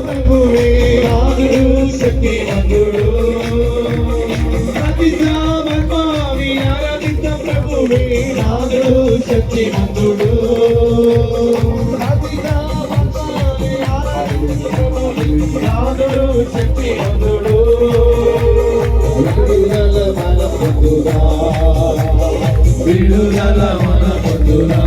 ప్రభువే నాదుడు శక్తిమంతుడు ప్రతిష్టాత్మని ఆరాధించ ప్రభువే నాదుడు శక్తిమంతుడు ప్రతిష్టాత్మని ఆరాధించ ప్రభువే నాదుడు శక్తిమంతుడు విడుదల మన పొందురా విడుదల మన పొందురా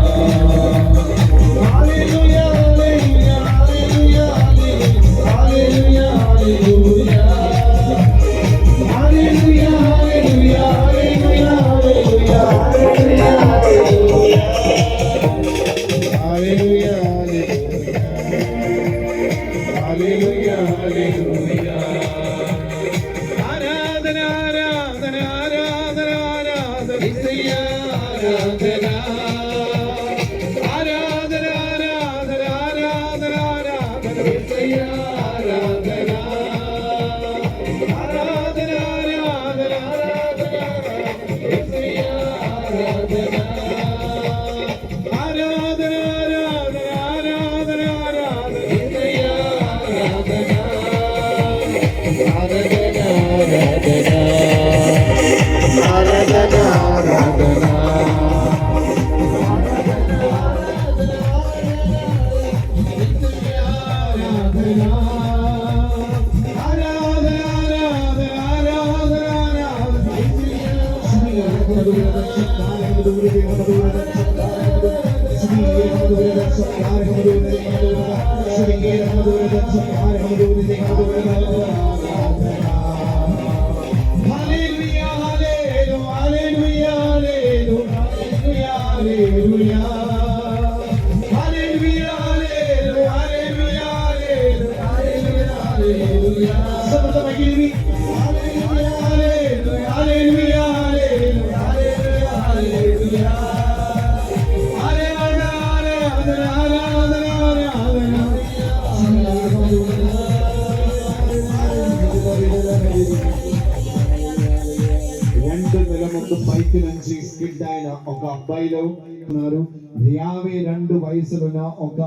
పైకి నుంచి స్కిడ్ అయిన ఒక అబ్బాయిలో ఉన్నారు. 52 వయసులున్న ఒక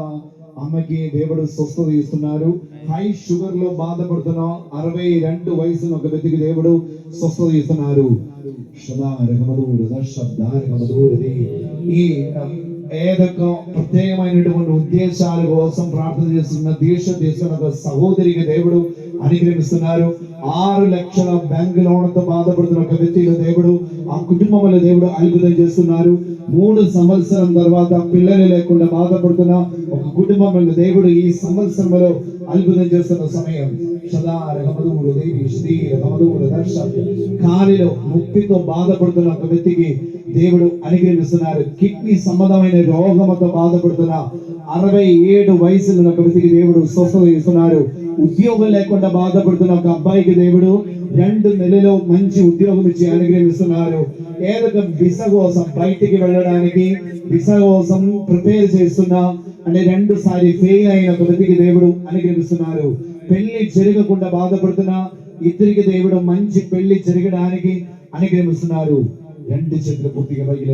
అమ్మకి దేవుడు స్వస్థత ఇస్తున్నారు. హై షుగర్ లో బాధపడుతున్న 62 వయసున్న ఒక వ్యక్తికి దేవుడు స్వస్థత ఇస్తున్నారు. ఈ ఏదొక ప్రత్యేకమైనటువంటి ఉద్దేశాల కోసం ప్రార్థన చేస్తున్న దేశం ఒక సహోదరికి దేవుడు అనుగ్రహిస్తున్నారు. 6 లక్షల బ్యాంక్ లోన్తో బాధపడుతున్న ఒక వ్యక్తిలో దేవుడు ఆ కుటుంబంలో దేవుడు అద్భుతం చేస్తున్నారు. 3 సంవత్సరం తర్వాత పిల్లలు లేకుండా బాధపడుతున్న ఒక కుటుంబంలో దేవుడు ఈ సంవత్సరంలో అద్భుతం చేస్తున్న సమయం కాలిలో నొప్పితో బాధపడుతున్న ఒక వ్యక్తికి దేవుడు అనుగ్రహిస్తున్నారు. కిడ్నీ సంబంధమైన రోగంతో బాధపడుతున్న 67 వయసులో ఒక వ్యక్తికి దేవుడు స్వస్థత ఇస్తున్నారు. ఉద్యోగం లేకుండా బాధపడుతున్న ఒక అబ్బాయికి దేవుడు 2 నెలల్లో మంచి ఉద్యోగం ఇచ్చి అనుగ్రహిస్తున్నారు. ఏదో విస కోసం బయటికి వెళ్ళడానికి విస కోసం ప్రిపేర్ చేస్తున్నా అంటే 2 సారి ఫెయిల్ అయిన ఒక వ్యక్తికి దేవుడు అనుగ్రహిస్తున్నారు. పెళ్లి జరగకుండా బాధపడుతున్న ఇద్దరికి దేవుడు మంచి పెళ్లి జరగడానికి అనుగ్రహిస్తున్నారు. 2 చేతులు పూర్తిగా పైకి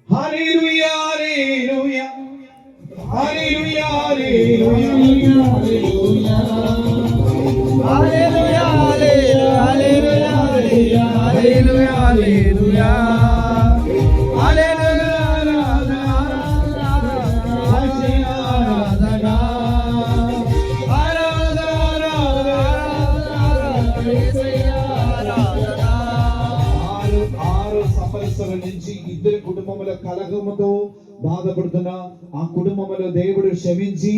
హల్లెలూయా హల్లెలూయా హల్లెలూయా హల్లెలూయా హల్లెలూయా హల్లెలూయా హల్లెలూయా హల్లెలూయా నుంచి ఇద్దరు కుటుంబముల కలహముతో బాధపడుతున్న ఆ కుటుంబంలో దేవుడు క్షమించి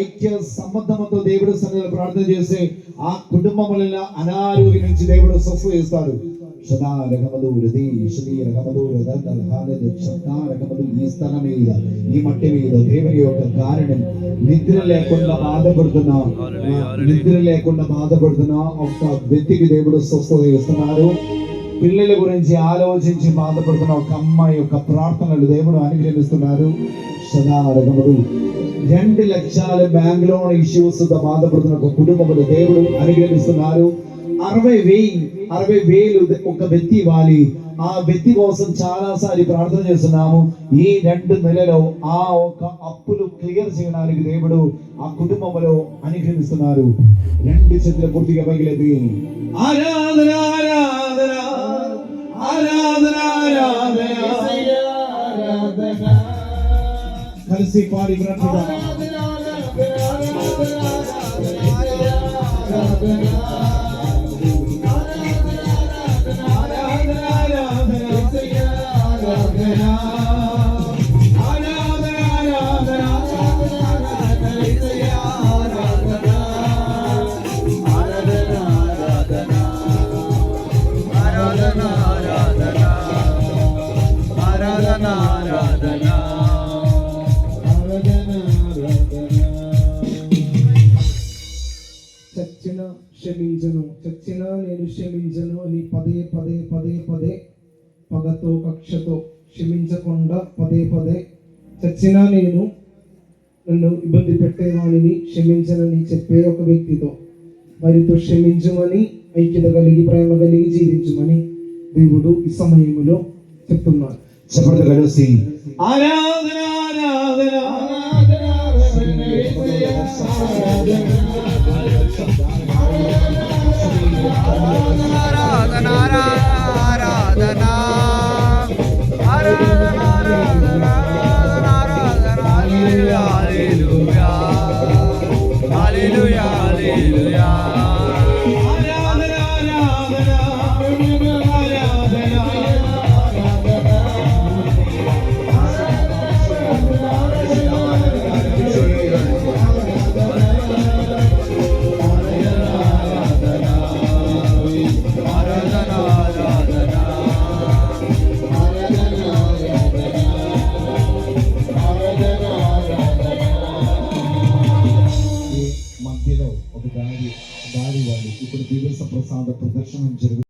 ఐక్య సంబంధంతో దేవుడు సన్నిధిలో ప్రార్థన చేసి ఆ కుటుంబముల అనారోగ్యం నుంచి దేవుడు స్వస్థత చేస్తారు. ఈ స్థలం మీద ఈ మట్టి మీద దేవుని యొక్క కారణం నిద్ర లేకుండా బాధపడుతున్న ఒక వ్యక్తికి దేవుడు స్వస్థత చేస్తున్నారు. పిల్లల గురించి ఆలోచించి బాధపడుతున్న ఒక అమ్మాయి యొక్క ప్రార్థనలు దేవుడు అనుగ్రహిస్తున్నారు. 2 లక్షల బ్యాంక్ లోన్ ఇష్యూస్ తో బాధపడుతున్న ఒక కుటుంబంలో దేవుడు అనుగ్రహిస్తున్నారు. 60,000 ఒక వ్యక్తి ఇవ్వాలి. ఆ వ్యక్తి కోసం చాలా సారి ప్రార్థన చేస్తున్నాము. ఈ 2 నెలలో ఆ ఒక అప్పులు క్లియర్ చేయడానికి దేవుడు ఆ కుటుంబంలో అనుగ్రహిస్తున్నారు. 2 చేతుల పూర్తిగా పగిలేది. ఆరాధన ఆరాధన ఆరాధన ఆరాధన కలిసి పాడి బ్రతుకుదాం. చచ్చిన క్షమించను, చచ్చిన నేను క్షమించను అని పదే పదే పదే పదే పగతో కక్షతో క్షమించకుండా పదే పదే చచ్చినా నేను నన్ను ఇబ్బంది పెట్టేవాడిని క్షమించనని చెప్పే ఒక వ్యక్తితో వారితో క్షమించమని, ఐక్యత కలిగి ప్రేమ కలిగి జీవించమని దేవుడు ఈ సమయంలో చెప్తున్నారు. చెప్పండి కలిసి ఆరాధన ఆరాధన మధ్యలో ఒక దారి వాళ్ళు ఇప్పుడు దివ్య ప్రసాద ప్రదర్శనం జరుగుతుంది.